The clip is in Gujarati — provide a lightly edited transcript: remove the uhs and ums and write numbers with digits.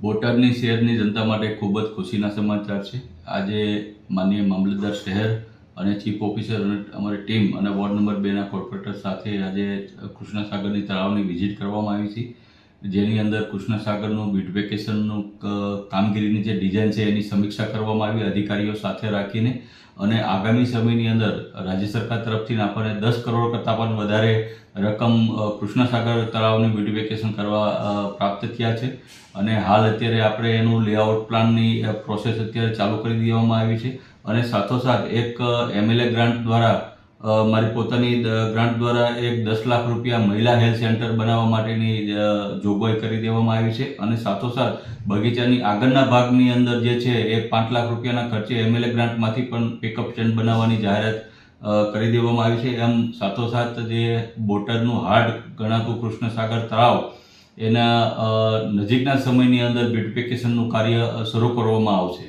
બોટાદની શહેરની જનતા માટે ખૂબ જ ખુશીના સમાચાર છે. આજે માનનીય મામલતદાર શહેર અને ચીફ ઓફિસર અને અમારી ટીમ અને વોર્ડ નંબર 2ના કોર્પોરેટર સાથે આજે કૃષ્ણસાગરની તળાવની વિઝિટ કરવામાં આવી છે, જેની અંદર કૃષ્ણસાગરનું બ્યુટિફિકેશનનું કામગીરીની જે ડિઝાઇન છે એની સમીક્ષા કરવામાં આવી અધિકારીઓ સાથે રાખીને. અને આગામી સમયની અંદર રાજ્ય સરકાર તરફથી આપણને 10 કરોડ કરતાં પણ વધારે રકમ કૃષ્ણસાગર તળાવની બ્યુટિફિકેશન કરવા પ્રાપ્ત થયા છે. અને હાલ અત્યારે આપણે એનું લેઆઉટ પ્લાનની પ્રોસેસ અત્યારે ચાલુ કરી દેવામાં આવી છે. અને સાથોસાથ એક MLA ગ્રાન્ટ દ્વારા મારી પોતાની ગ્રાન્ટ દ્વારા એક 10 લાખ રૂપિયા મહિલા હેલ્થ સેન્ટર બનાવવા માટેની જોગવાઈ કરી દેવામાં આવી છે. અને સાથોસાથ બગીચાની આગળના ભાગની અંદર જે છે એ 5 લાખ રૂપિયાના ખર્ચે MLA ગ્રાન્ટમાંથી પણ પિકઅપ સ્ટેન્ડ બનાવવાની જાહેરાત કરી દેવામાં આવી છે. એમ સાથોસાથ જે બોટાદનું હાર્ટ ગણાતું કૃષ્ણસાગર તળાવ એના નજીકના સમયની અંદર બ્યુટિફિકેશનનું કાર્ય શરૂ કરવામાં આવશે.